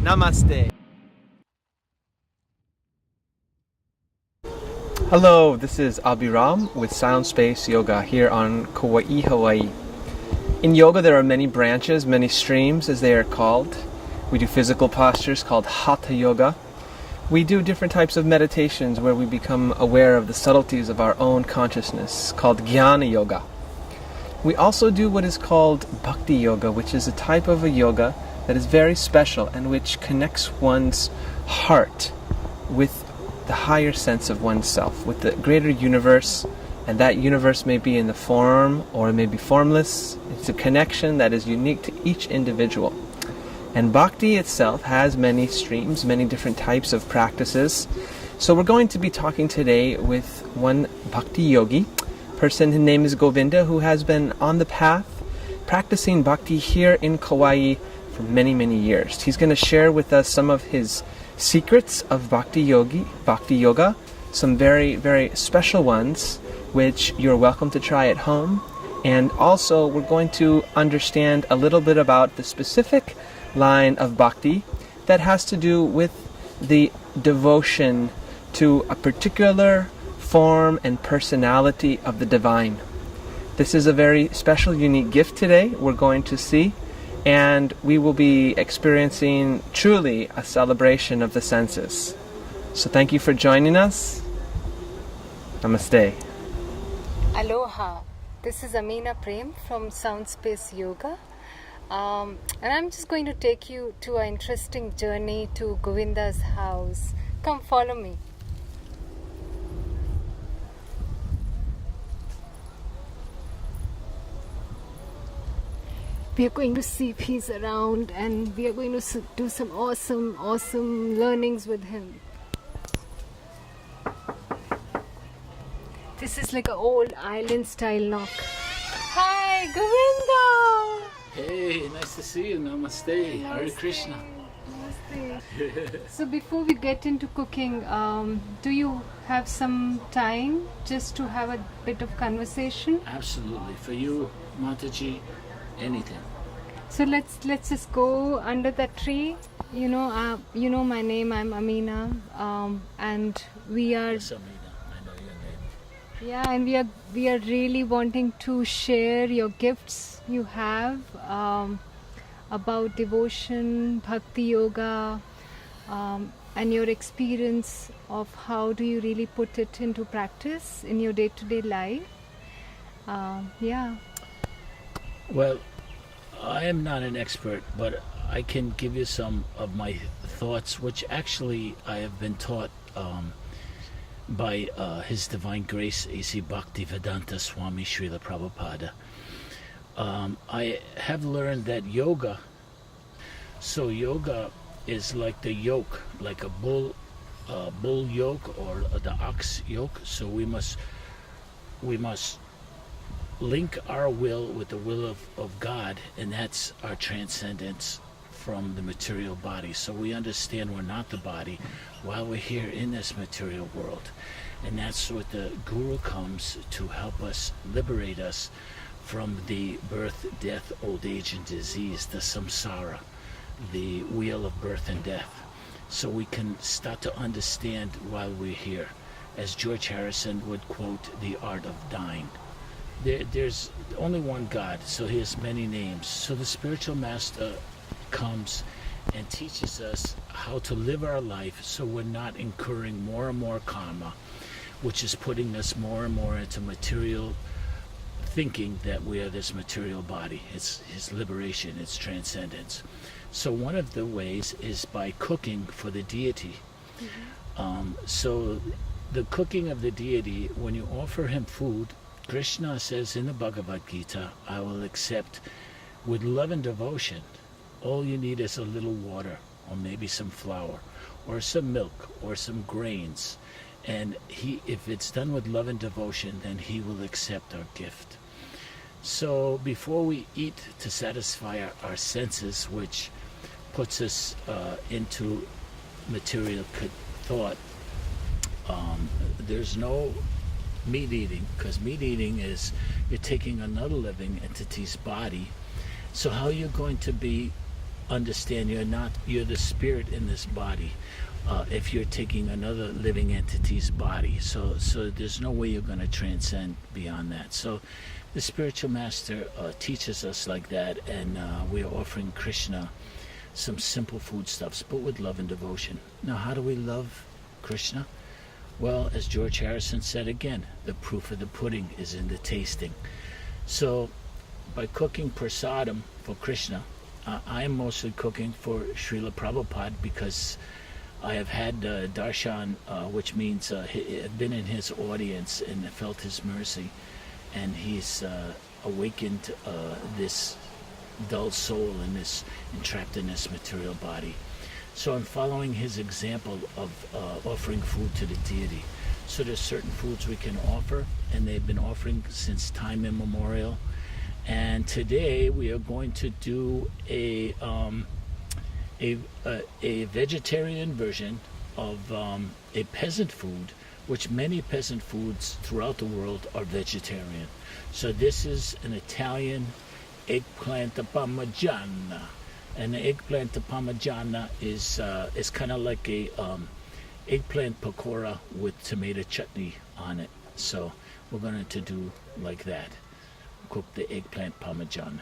Namaste. Hello, this is Abhiram with Sound Space Yoga here on Kauai, Hawaii. In yoga there are many branches, many streams as they are called. We do physical postures called Hatha Yoga. We do different types of meditations where we become aware of the subtleties of our own consciousness called Jnana Yoga. We also do what is called Bhakti Yoga, which is a type of a yoga that is very special and which connects one's heart with the higher sense of oneself, with the greater universe, and that universe may be in the form or it may be formless. It's a connection that is unique to each individual. And Bhakti itself has many streams, many different types of practices. So we're going to be talking today with one Bhakti yogi, person, his name is Govinda, who has been on the path practicing Bhakti here in Kauai for many, many years. He's going to share with us some of his secrets of Bhakti Yoga, some very, very special ones, which you're welcome to try at home. And also we're going to understand a little bit about the specific line of Bhakti that has to do with the devotion to a particular form and personality of the divine. This is a very special, unique gift today we're going to see, and we will be experiencing truly a celebration of the senses. So thank you for joining us. Namaste. Aloha. This is Amina Prem from Sound Space Yoga. And I'm just going to take you to an interesting journey to Govinda's house. Come follow me. We are going to see if he's around, and we are going to do some awesome learnings with him. This is like an old island style knock. Hi, Govinda! Hey, nice to see you. Namaste. Hare Krishna. Namaste. So before we get into cooking, do you have some time just to have a bit of conversation? Absolutely. For you, Mataji, anything. So let's just go under that tree. You know my name. I'm Amina, and we are. Yes, Amina. I know your name. Yeah, and we are really wanting to share your gifts you have about devotion, Bhakti Yoga, and your experience of how do you really put it into practice in your day-to-day life. Yeah. Well, I am not an expert, but I can give you some of my thoughts, which actually I have been taught by His Divine Grace A.C. Bhaktivedanta Swami Srila Prabhupada. I have learned that yoga is like the yoke, like a bull yoke or the ox yoke. So we must link our will with the will of God, and that's our transcendence from the material body. So we understand we're not the body while we're here in this material world. And that's what the Guru comes to help us, liberate us from the birth, death, old age, and disease, the samsara, the wheel of birth and death. So we can start to understand while we're here. As George Harrison would quote, the art of dying. There's only one God, so he has many names. So the spiritual master comes and teaches us how to live our life so we're not incurring more and more karma, which is putting us more and more into material thinking that we are this material body. It's his liberation, it's transcendence. So one of the ways is by cooking for the deity. So the cooking of the deity, when you offer him food, Krishna says in the Bhagavad Gita, I will accept with love and devotion. All you need is a little water, or maybe some flour, or some milk, or some grains. And if it's done with love and devotion, then he will accept our gift. So before we eat to satisfy our senses, which puts us into material thought, there's no meat eating, because meat eating is you're taking another living entity's body. So how are you going to be understand you're the spirit in this body. If you're taking another living entity's body, so there's no way you're going to transcend beyond that. So the spiritual master teaches us like that, and we are offering Krishna some simple foodstuffs, but with love and devotion. Now, how do we love Krishna? Well, as George Harrison said again, the proof of the pudding is in the tasting. So by cooking prasadam for Krishna, I am mostly cooking for Srila Prabhupada, because I have had darshan, which means I've been in his audience and felt his mercy, and he's awakened this dull soul in this entrapped in this material body. So I'm following his example of offering food to the deity. So there's certain foods we can offer, and they've been offering since time immemorial. And today we are going to do a vegetarian version of a peasant food, which many peasant foods throughout the world are vegetarian. So this is an Italian eggplant parmigiana, and the eggplant parmigiana is kind of like a eggplant pakora with tomato chutney on it. So we're going to do like that. Cook the eggplant parmigiana.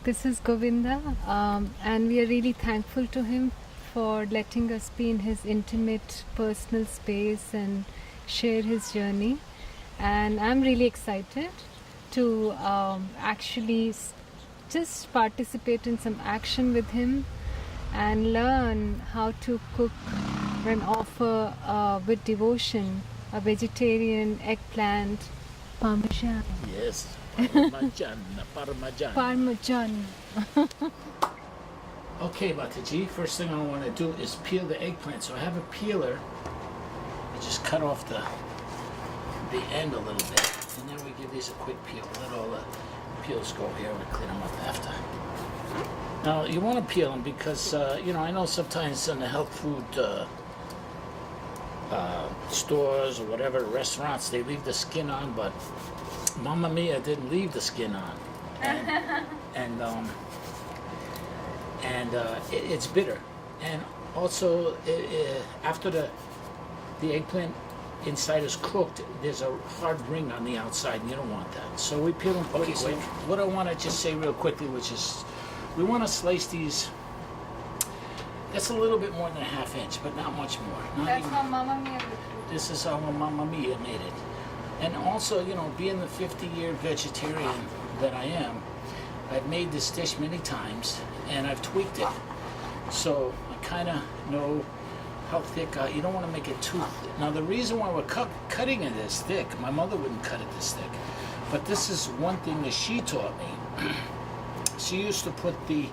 This is Govinda, and we are really thankful to him for letting us be in his intimate personal space and share his journey. And I'm really excited to actually just participate in some action with him and learn how to cook and offer with devotion a vegetarian eggplant parmesan. Yes, parmigiana. Parmesan. Okay, Mataji, first thing I want to do is peel the eggplant. So I have a peeler. I just cut off the end a little bit, and then we give these a quick peel. Let all the peels go here. We clean them up after. Now you want to peel them because I know sometimes in the health food stores or whatever, restaurants, they leave the skin on, but Mamma Mia didn't leave the skin on, and it's bitter. And also after the eggplant inside is cooked, there's a hard ring on the outside, and you don't want that. So we peel them quickly. So what I want to just say real quickly, which is, we want to slice these. That's a little bit more than a half inch, but not much more. That's how Mamma Mia would do. This is how Mamma Mia made it. And also, being the 50-year vegetarian that I am, I've made this dish many times, and I've tweaked it. So I kind of know how thick. You don't want to make it too thick. Now, the reason why we're cutting it this thick, my mother wouldn't cut it this thick, but this is one thing that she taught me. She used to put the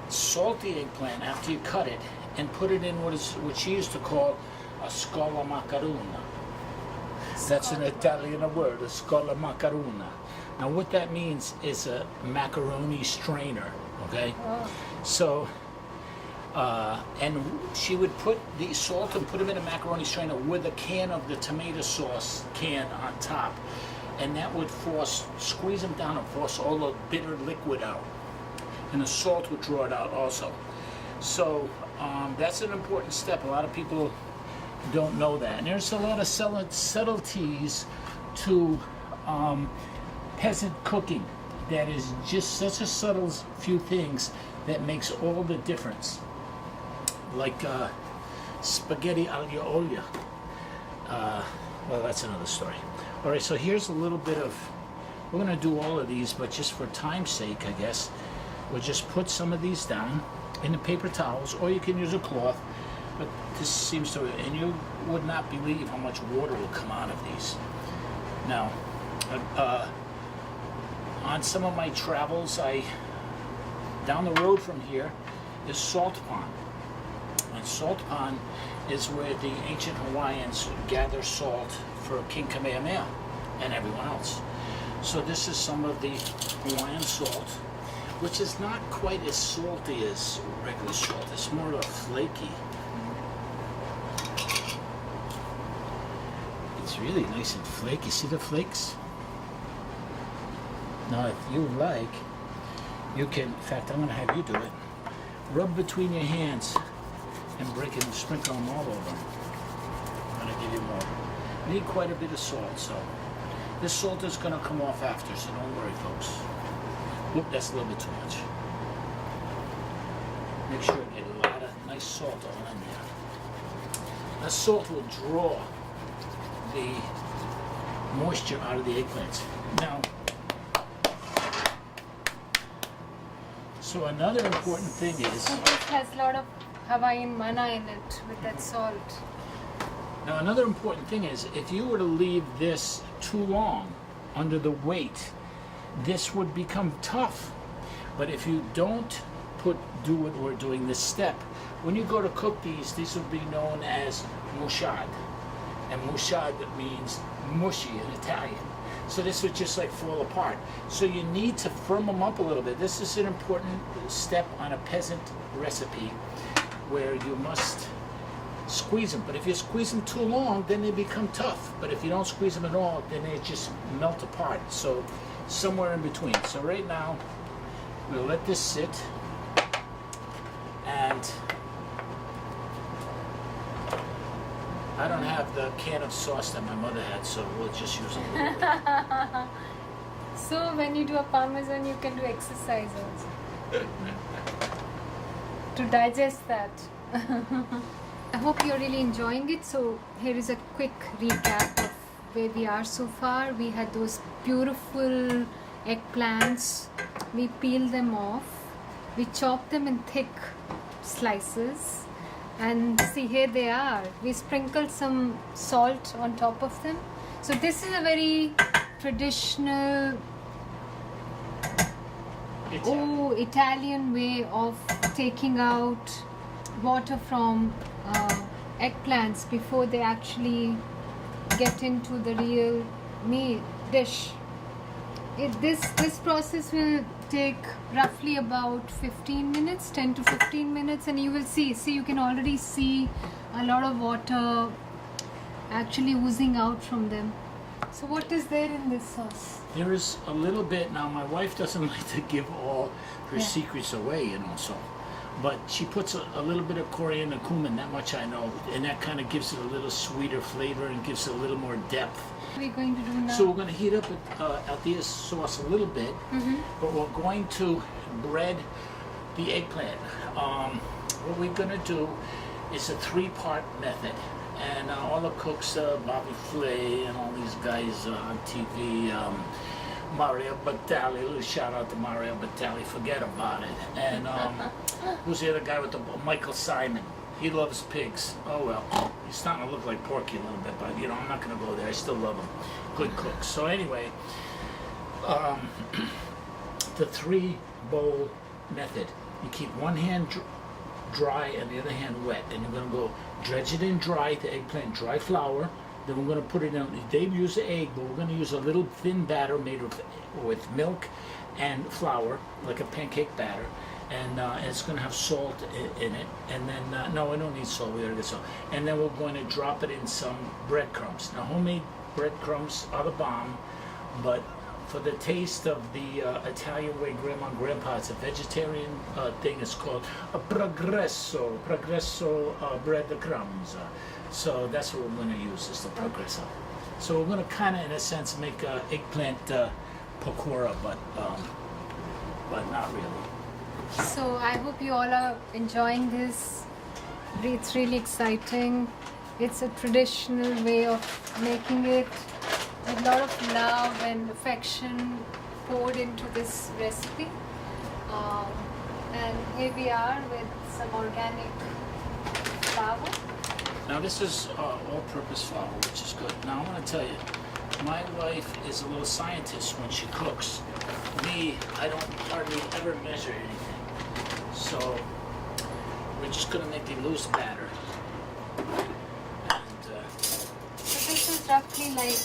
salty eggplant after you cut it and put it in what she used to call a scola macarona. That's an Italian word, a scola macarona. Now what that means is a macaroni strainer, okay? Oh. So, and she would put the salt and put them in a macaroni strainer with a can of the tomato sauce can on top. And that would squeeze them down and force all the bitter liquid out. And the salt would draw it out also. So that's an important step. A lot of people don't know that. And there's a lot of subtleties to peasant cooking that is just such a subtle few things that makes all the difference. Like spaghetti aglio olio. Well, that's another story. All right, so here's a little bit of, we're going to do all of these, but just for time's sake, I guess, we'll just put some of these down in the paper towels, or you can use a cloth, but this seems to, and you would not believe how much water will come out of these. Now, on some of my travels, down the road from here is Salt Pond. And Salt Pond is where the ancient Hawaiians gather salt for King Kamehameha and everyone else. So this is some of the Hawaiian salt, which is not quite as salty as regular salt. It's more of a flaky. It's really nice and flaky. See the flakes? Now if you like, you can, in fact I'm going to have you do it. rub between your hands and break it and sprinkle them all over. I'm going to give you more. You need quite a bit of salt, so this salt is going to come off after, so don't worry, folks. Whoop, that's a little bit too much. Make sure you get a lot of nice salt all in there. That salt will draw the moisture out of the eggplants. Now, so another important thing is... So this has a lot of Hawaiian mana in it with that salt. Now another important thing is, if you were to leave this too long under the weight, this would become tough. But if you don't do what we're doing, this step, when you go to cook these will be known as mushad. And mushad means mushy in Italian. So this would just like fall apart. So you need to firm them up a little bit. This is an important step on a peasant recipe where you must squeeze them. But if you squeeze them too long, then they become tough. But if you don't squeeze them at all, then they just melt apart. So somewhere in between. So right now, we'll let this sit. And I don't have the can of sauce that my mother had, so we'll just use a little bit. So when you do a parmesan, you can do exercise also to digest that. I hope you're really enjoying it. So here is a quick recap of where we are so far. We had those beautiful eggplants. We peeled them off. We chopped them in thick slices. And see, here they are. We sprinkled some salt on top of them. So this is a very traditional Italian way of taking out water from eggplants before they actually get into the real meat dish. This process will take roughly about 15 minutes, 10 to 15 minutes, and you will see you can already see a lot of water actually oozing out from them. So what is there in this sauce? There is a little bit. Now my wife doesn't like to give all her secrets away, so. But she puts a little bit of coriander cumin, that much I know, and that kind of gives it a little sweeter flavor and gives it a little more depth. What are we going to do now? So we're going to heat up Althea's sauce a little bit, but we're going to bread the eggplant. What we're going to do is a 3-part method. And all the cooks, Bobby Flay and all these guys on TV, Mario Batali, a little shout out to Mario Batali, forget about it. And who's the other guy with the Michael Simon? He loves pigs. Oh well, he's starting to look like Porky a little bit, but I'm not going to go there. I still love him. Good cooks. So anyway, the 3-bowl method. You keep one hand dry and the other hand wet, and you're going to go dredge it in dry, the eggplant, dry flour. Then we're going to put it in. They use the egg, but we're going to use a little thin batter made with milk and flour, like a pancake batter. And it's going to have salt in it. And then, no, we don't need salt. We already got salt. And then we're going to drop it in some breadcrumbs. Now, homemade breadcrumbs are the bomb, but for the taste of the Italian way, Grandma and Grandpa, it's a vegetarian thing. It's called a progresso breadcrumbs. So that's what we're going to use, is the progresso. So we're going to kind of, in a sense, make eggplant pakora, but not really. So I hope you all are enjoying this. It's really exciting. It's a traditional way of making it. A lot of love and affection poured into this recipe. And here we are with some organic flour. Now this is all-purpose flour, which is good. Now I'm going to tell you, my wife is a little scientist when she cooks. Me, I don't hardly ever measure anything. So we're just going to make the loose batter. And, so this is roughly like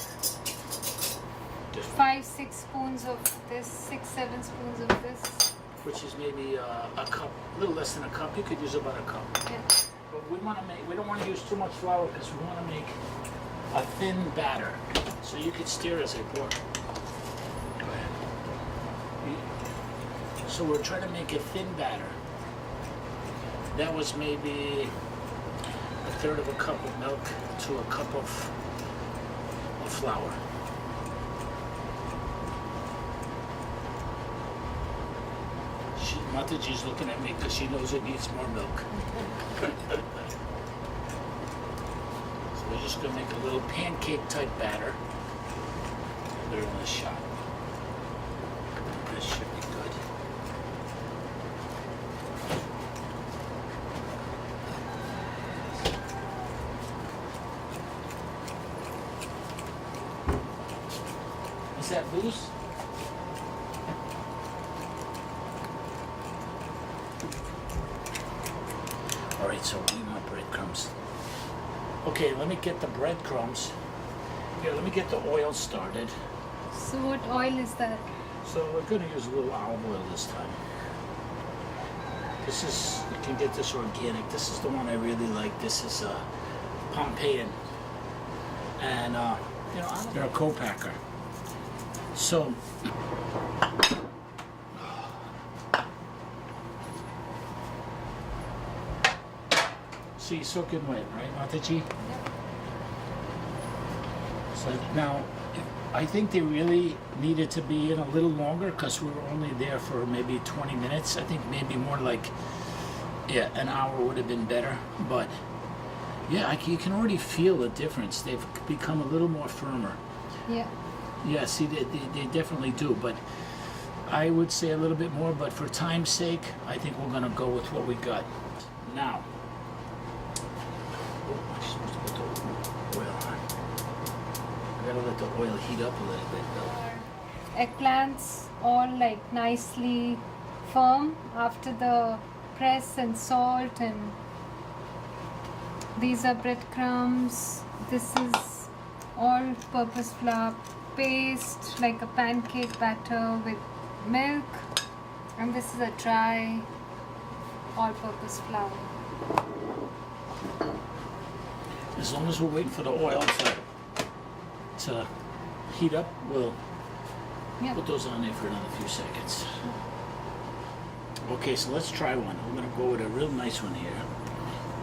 5-6 spoons of this, 6-7 spoons of this. Which is maybe a cup, a little less than a cup. You could use about a cup. Yeah. But we don't want to use too much flour because we want to make a thin batter. So you could stir as I pour. Go ahead. So we're trying to make a thin batter. that was maybe a third of a cup of milk to a cup of flour. Mataji's looking at me because she knows it needs more milk. So we're just going to make a little pancake type batter. Put it in a shot. This should be good. Is that loose? Alright, so we need my breadcrumbs. Okay, let me get the breadcrumbs. Here, let me get the oil started. So what oil is that? So we're going to use a little olive oil this time. This is, you can get this organic. This is the one I really like. This is Pompeian. And, you know, they're a co-packer. So, see, soaking wet, right, Mataji? Yep. So now, I think they really needed to be in a little longer because we were only there for maybe 20 minutes. I think maybe more like, yeah, an hour would have been better. But yeah, you can already feel the difference. They've become a little more firmer. Yeah. Yeah, see, they definitely do. But I would say a little bit more. But for time's sake, I think we're going to go with what we got. Now, I'm supposed to put the oil on. I gotta let the oil heat up a little bit though. Eggplants all like nicely firm after the press and salt, and these are breadcrumbs. This is all-purpose flour paste, like a pancake batter with milk, and this is a dry all-purpose flour. As long as we're waiting for the oil to heat up, we'll put those on there for another few seconds. Okay, so let's try one. We're gonna go with a real nice one here.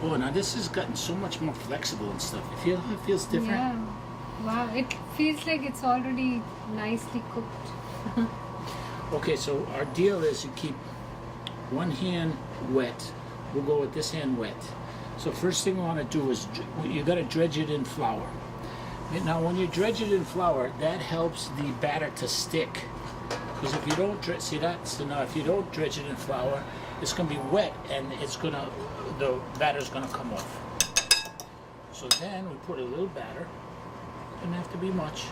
Oh, now this has gotten so much more flexible and stuff. It feels different. Yeah. Wow, it feels like it's already nicely cooked. Okay, so our deal is you keep one hand wet. We'll go with this hand wet. So first thing we want to do is you got to dredge it in flour. Now when you dredge it in flour, that helps the batter to stick. Because if you don't see that, so now if you don't dredge it in flour, it's going to be wet and the batter's going to come off. So then we put a little batter. Doesn't have to be much.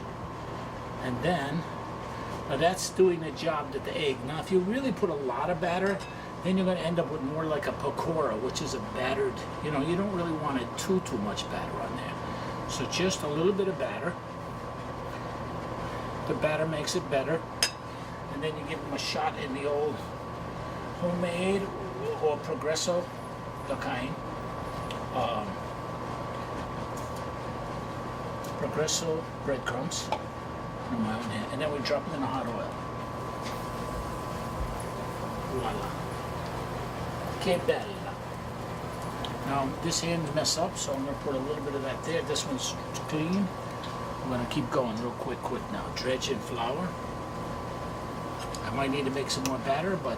And then, now that's doing the job that the egg. Now if you really put a lot of batter, then you're going to end up with more like a pakora, which is a battered, you know, you don't really want it too much batter on there. So just a little bit of batter. The batter makes it better. And then you give them a shot in the old homemade or Progresso, the kind. Progresso breadcrumbs in my own hand. And then we drop them in the hot oil. Voila. Que bella. Now this hand's messed up, so I'm going to put a little bit of that there. This one's clean. I'm going to keep going real quick now. Dredge in flour. I might need to make some more batter, but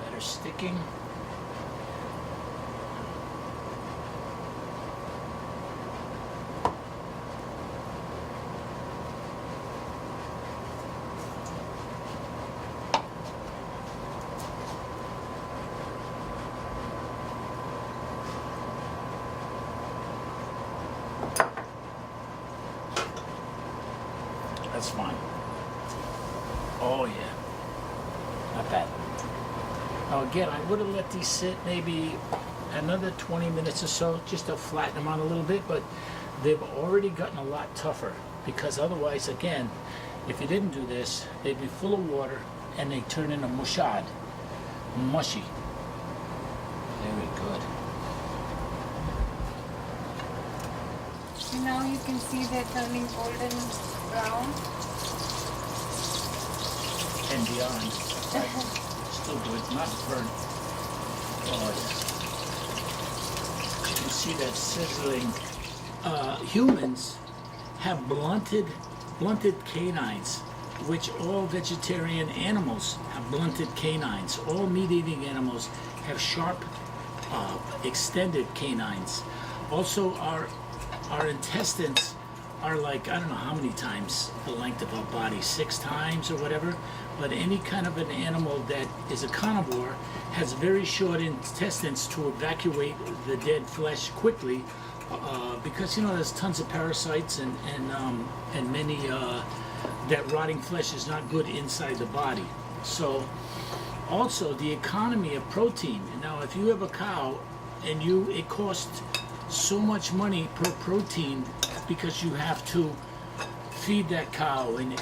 batter sticking. That's fine. Oh yeah, not bad. Now again, I would have let these sit maybe another 20 minutes or so, just to flatten them out a little bit, but they've already gotten a lot tougher, because otherwise, again, if you didn't do this, they'd be full of water and they turn into mushad, mushy. Very good. And now you can see they're turning golden brown. and beyond. Still good, not burnt. Oh, you can see that sizzling. Humans have blunted canines, which all vegetarian animals have blunted canines. All meat-eating animals have sharp, extended canines. Also, our intestines are like, I don't know how many times the length of our body, 6 times or whatever, but any kind of an animal that is a carnivore has very short intestines to evacuate the dead flesh quickly, because there's tons of parasites and many that rotting flesh is not good inside the body. So also the economy of protein. Now if you have a cow and it costs so much money per protein because you have to feed that cow and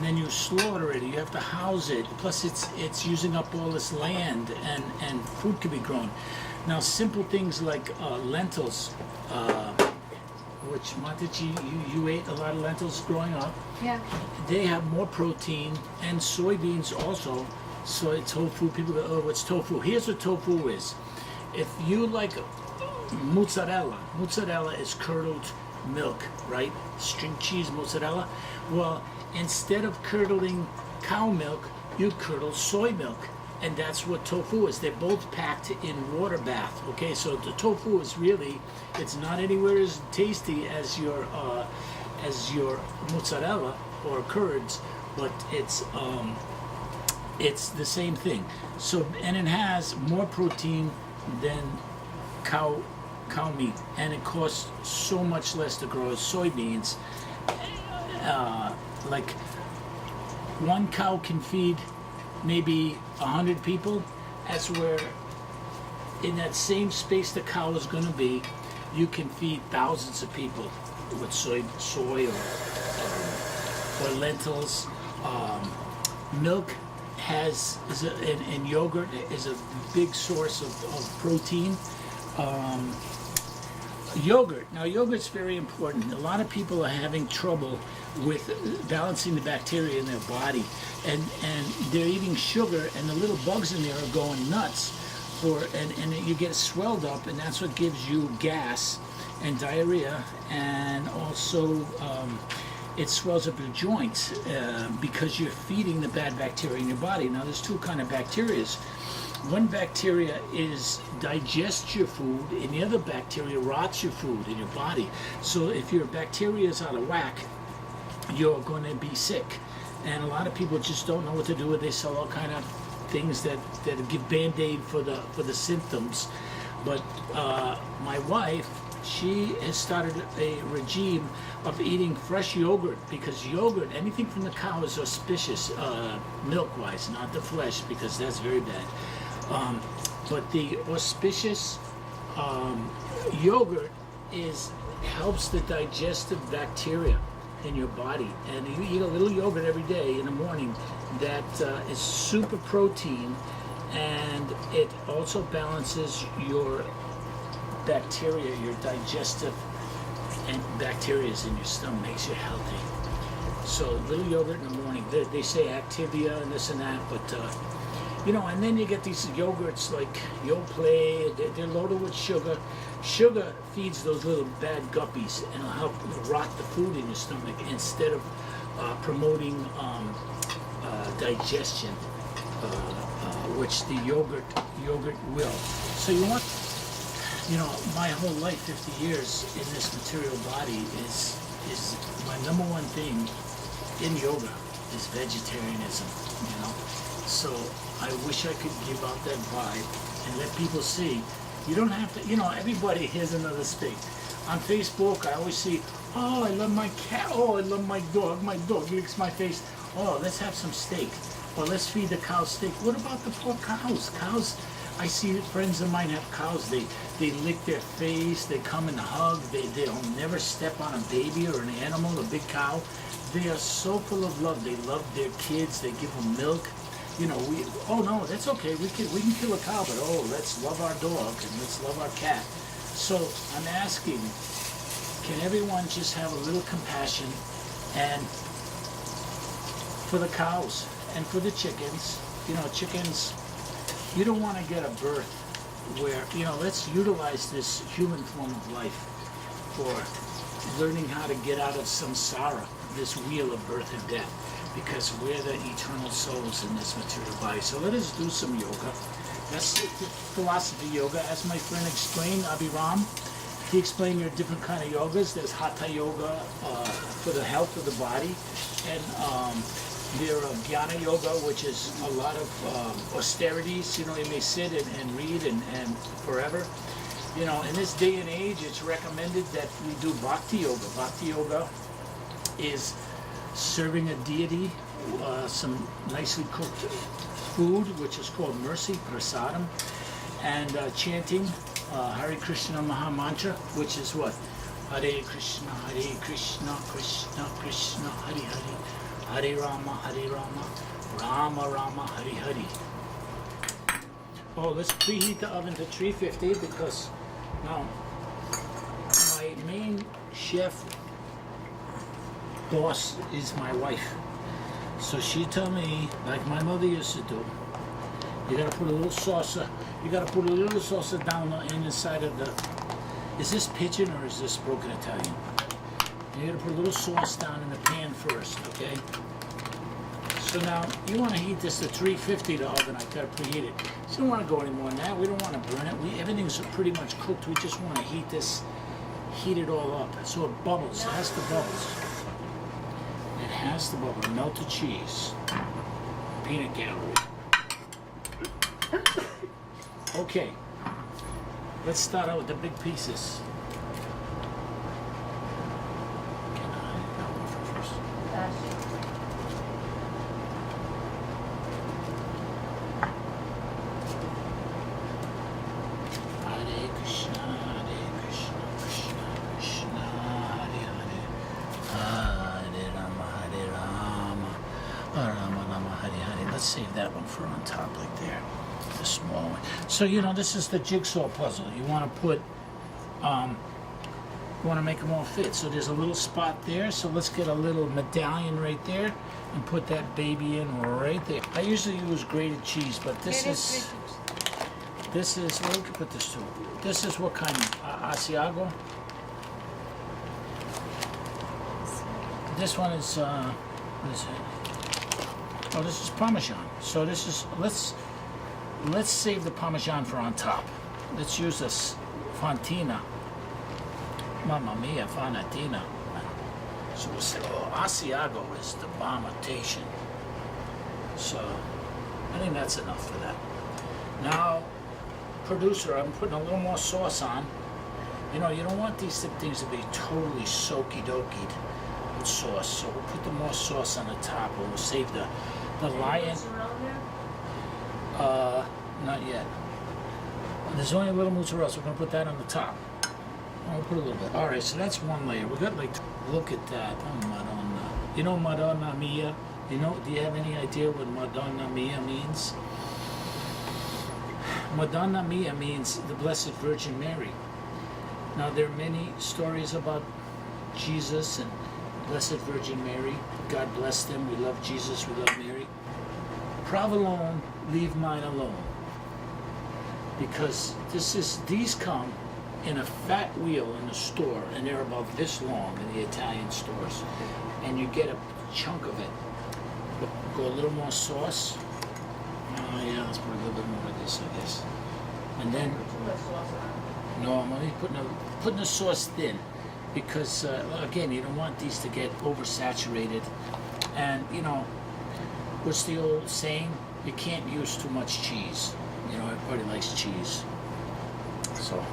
then you slaughter it, you have to house it, plus it's using up all this land and food can be grown. Now simple things like lentils, which Mataji, you ate a lot of lentils growing up. Yeah. They have more protein, and soybeans also. So tofu, people go, oh, what's tofu? Here's what tofu is. If you like mozzarella is curdled milk, right? String cheese mozzarella. Well, instead of curdling cow milk, you curdle soy milk. And that's what tofu is. They're both packed in water bath. Okay, so the tofu is really, it's not anywhere as tasty as your mozzarella or curds, but it's the same thing. So, and it has more protein than cow meat, and it costs so much less to grow as soybeans. Like one cow can feed maybe 100 people. That's where in that same space the cow is going to be, you can feed thousands of people with soy or lentils. Milk and yogurt is a big source of protein. Yogurt. Now, yogurt's very important. A lot of people are having trouble with balancing the bacteria in their body, and they're eating sugar, and the little bugs in there are going nuts, and you get swelled up, and that's what gives you gas and diarrhea, and also it swells up your joints because you're feeding the bad bacteria in your body. Now, there's 2 kinds of bacteria. One bacteria digests your food, and the other bacteria rots your food in your body. So if your bacteria is out of whack, you're going to be sick. And a lot of people just don't know what to do with it. They sell all kind of things that give Band-Aid for the symptoms. But my wife, she has started a regime of eating fresh yogurt, because yogurt, anything from the cow is auspicious, milk-wise, not the flesh, because that's very bad. But the auspicious yogurt helps the digestive bacteria in your body, and you eat a little yogurt every day in the morning. That is super protein, and it also balances your bacteria, your digestive and bacteria in your stomach, makes you healthy. So little yogurt in the morning. They say Activia and this and that, but and then you get these yogurts like Yoplait. They're loaded with sugar. Sugar feeds those little bad guppies and it'll help rot the food in your stomach instead of promoting digestion, which the yogurt will. So you want, my whole life, 50 years in this material body is my number one thing in yoga is vegetarianism. So I wish I could give out that vibe and let people see. You don't have to, everybody, here's another thing. On Facebook, I always see, oh, I love my cat. Oh, I love my dog. My dog licks my face. Oh, let's have some steak. Or let's feed the cow steak. What about the poor cows? Cows, I see friends of mine have cows. They lick their face. They come and hug. They'll never step on a baby or an animal, a big cow. They are so full of love. They love their kids. They give them milk. No, that's okay. We can kill a cow, but let's love our dog and let's love our cat. So I'm asking, can everyone just have a little compassion and for the cows And for the chickens, chickens, you don't want to get a birth where, let's utilize this human form of life for learning how to get out of samsara, this wheel of birth and death, because we're the eternal souls in this material body. So let us do some yoga. That's philosophy yoga. As my friend explained, Abhiram, he explained there are different kind of yogas. There's hatha yoga for the health of the body, and there are jnana yoga, which is a lot of austerities. You may sit and read and forever. In this day and age, it's recommended that we do bhakti yoga. Bhakti yoga is serving a deity some nicely cooked food, which is called mercy, prasadam, and chanting Hare Krishna Maha Mantra, which is what? Hare Krishna, Krishna Krishna, Hare Hare, Hare Rama, Rama Rama, Hare Hare. Oh, let's preheat the oven to 350 because now my main chef boss is my wife. So she told me, like my mother used to do, you gotta put a little salsa, down in the side of the, is this pigeon or is this broken Italian? You gotta put a little sauce down in the pan first, okay? So now, you wanna heat this to 350, the oven, I gotta preheat it. So you don't wanna go any more than that, we don't wanna burn it, everything's pretty much cooked, we just wanna heat it all up, so it bubbles, it has to bubbles. Has the bubble, melted cheese, peanut gallery. Okay, let's start out with the big pieces. Can I go first? Hare Krishna, Krishna Krishna, Hare Hare, Hare Rama, Rama Rama, Hare Hare. Let's save that one for on top, like there, the small one. So this is the jigsaw puzzle. You want to put, you want to make them all fit. So there's a little spot there. So let's get a little medallion right there and put that baby in right there. I usually use grated cheese, but this is. Well, we can put this too. This is what kind? Asiago. This one is. What is it? Oh, this is Parmesan. So this is, let's save the Parmesan for on top. Let's use this Fontina. Mamma mia, Fontina. So we'll say, Asiago is the bombitation. So I think that's enough for that. Now, producer, I'm putting a little more sauce on. You don't want these things to be totally soaky-dokied with sauce, so we'll put the more sauce on the top, and we'll save the lion. Not yet. There's only a little mozzarella, so we're gonna put that on the top. We'll put a little bit. All right, so that's one layer. We got look at that. Oh, Madonna. Madonna Mia. Do you have any idea what Madonna Mia means? Madonna Mia means the Blessed Virgin Mary. Now, there are many stories about Jesus and Blessed Virgin Mary. God bless them. We love Jesus. We love Mary. Provolone, leave mine alone. Because these come in a fat wheel in the store, and they're about this long in the Italian stores. And you get a chunk of it. Go a little more sauce. Yeah, let's put a little bit more of this, I guess. And then, no, I'm only putting the sauce thin, because again, you don't want these to get oversaturated. And what's the old saying? You can't use too much cheese. Everybody likes cheese. So,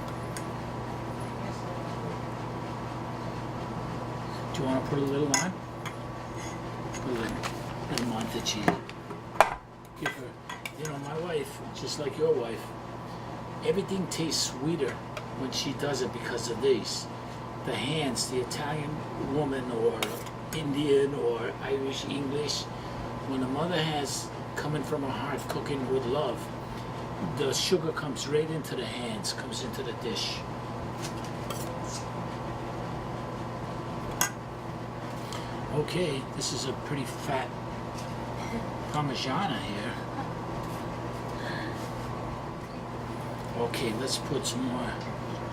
do you want to put a little on? Put a little on the cheese. Give her, my wife, just like your wife, everything tastes sweeter when she does it because of these. The hands, the Italian woman or Indian or Irish, English, when the mother has coming from her heart cooking with love, the sugar comes right into the hands, comes into the dish. Okay, this is a pretty fat Parmigiana here. Okay, let's put some more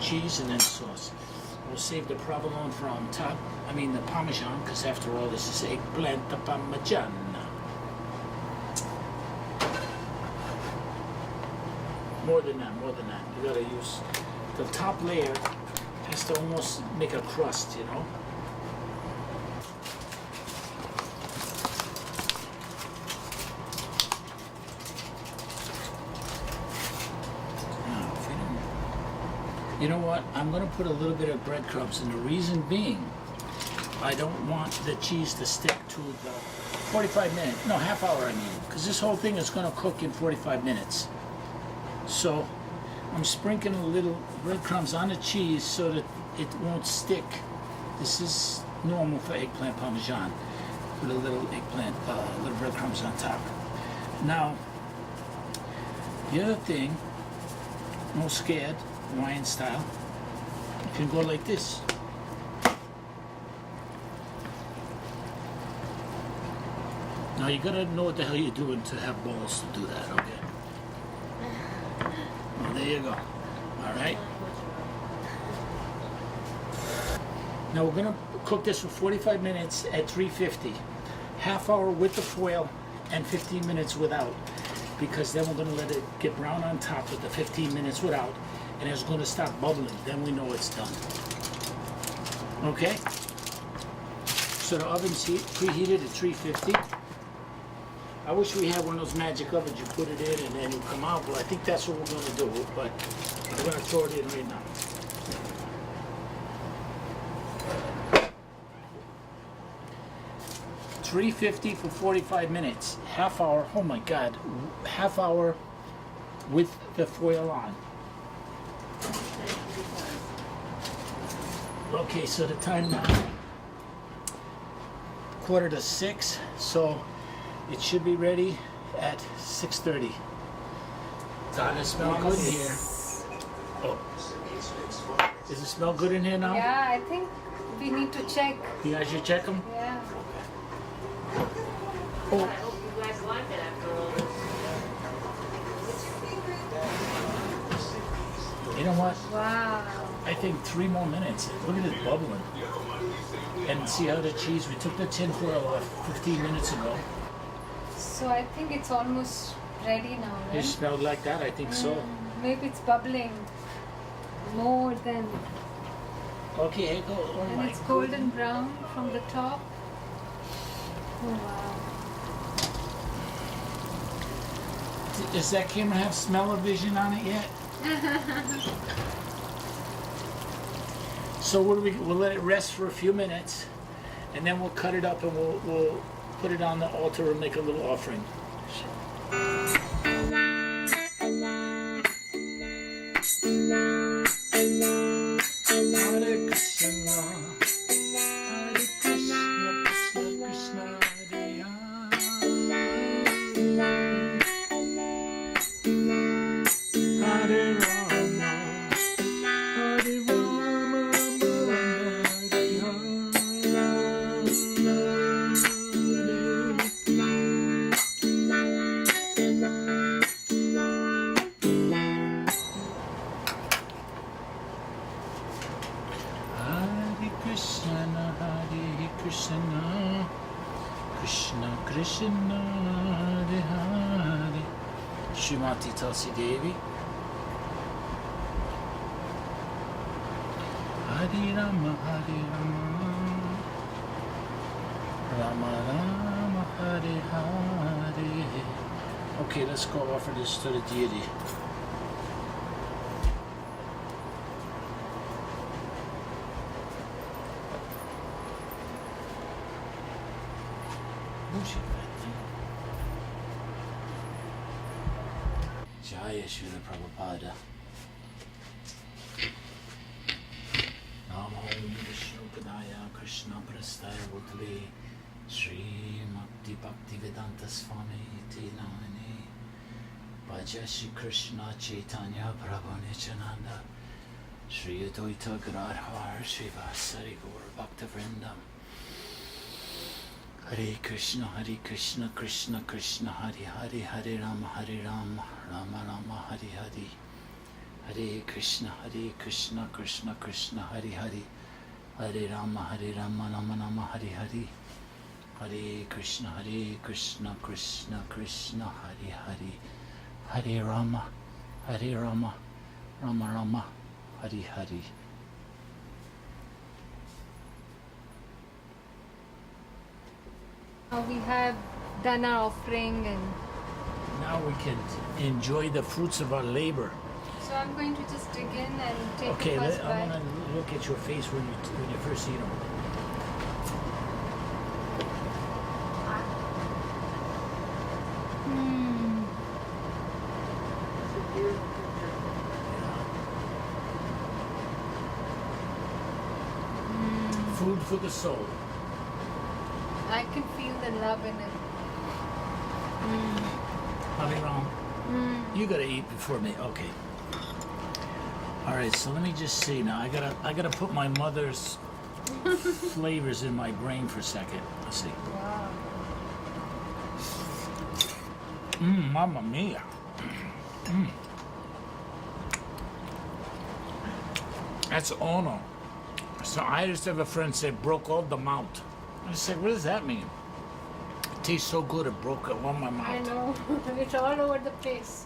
cheese and then sauce. We'll save the provolone for on top. I mean the Parmesan, because after all this is eggplant Parmigiana. More than that. You gotta use the top layer. Has to almost make a crust, you know. You know what? I'm going to put a little bit of breadcrumbs, and the reason being, I don't want the cheese to stick to the 45 minutes, no, half hour I mean, because this whole thing is going to cook in 45 minutes. So I'm sprinkling a little breadcrumbs on the cheese so that it won't stick. This is normal for eggplant Parmesan. Put a little eggplant, little breadcrumbs on top. Now, the other thing, no scared, Hawaiian style, you can go like this. Now you gotta know what the hell you're doing to have balls to do that, okay? Well, there you go. Alright? Now we're gonna cook this for 45 minutes at 350. Half hour with the foil and 15 minutes without. Because then we're gonna let it get brown on top with the 15 minutes without. And it's going to stop bubbling. Then we know it's done. Okay? So the oven's preheated at 350. I wish we had one of those magic ovens. You put it in and then you come out. Well, I think that's what we're going to do. But I'm going to throw it in right now. $350 for 45 minutes. Half hour. Oh my God. Half hour with the foil on. Okay, so the time now, 5:45, so it should be ready at 6:30. Does it smell good in here? Oh. Does it smell good in here now? Yeah, I think we need to check. You guys should check them? Yeah. Oh. I hope you guys like it after all this. You know what? Wow. I think 3 more minutes. Look at it bubbling. And see how the cheese, we took the tin foil off 15 minutes ago. So I think it's almost ready now, It right? smelled like that, I think so. Maybe it's bubbling more than, Okay, here goes. Oh and my it's golden brown from the top. Oh wow. Does that camera have smell-o-vision on it yet? So what do we'll let it rest for a few minutes, and then we'll cut it up and we'll put it on the altar and make a little offering. Hare Krishna, Hare Krishna, Krishna Krishna, Hare Hare, Hare Rama, Hare Rama, Hare Krishna, Hare Krishna, Krishna Krishna, Hare Hare. Srimati Tulsi Devi. Hare Rama, Hare Rama, Rama Rama, Hare Hare. Okay, let's go offer this to the deity. Jaya Srila Prabhupada. Namo Vishnu Padaya Krishna Prastaya Bhutale Sri Mukti Bhakti Vedanta Swami Iti Namane Bhaja Shri Krishna Chaitanya Prabhu Nityananda Sri Advaita Gadadhar Sri Vasari Gaur Bhakta Vrindam Hare Krishna, Krishna Krishna, Hare Hare, Hare Rama, Rama Rama, Hare Hare. Hare Krishna, Krishna Krishna, Hare Hare, Hare Rama, Rama Rama, Hare Hare. Hare Krishna, Krishna Krishna, Hare Hare, Hare Rama, Rama Rama, Hare Hare. We have done our offering, and Now we can enjoy the fruits of our labor. so I'm going to just dig in and take Okay, the first I bite. want to look at your face when you first eat them. Food for the soul. I can feel the love in it. Hare Ram. You gotta eat before me. Okay. All right. So let me just see now. I gotta put my mother's flavors in my brain for a second. Let's see. Wow. Mamma mia. That's Ono. So I just have a friend say broke all the mouth. I said, what does that mean? It tastes so good it broke all my mouth. I know. It's all over the place.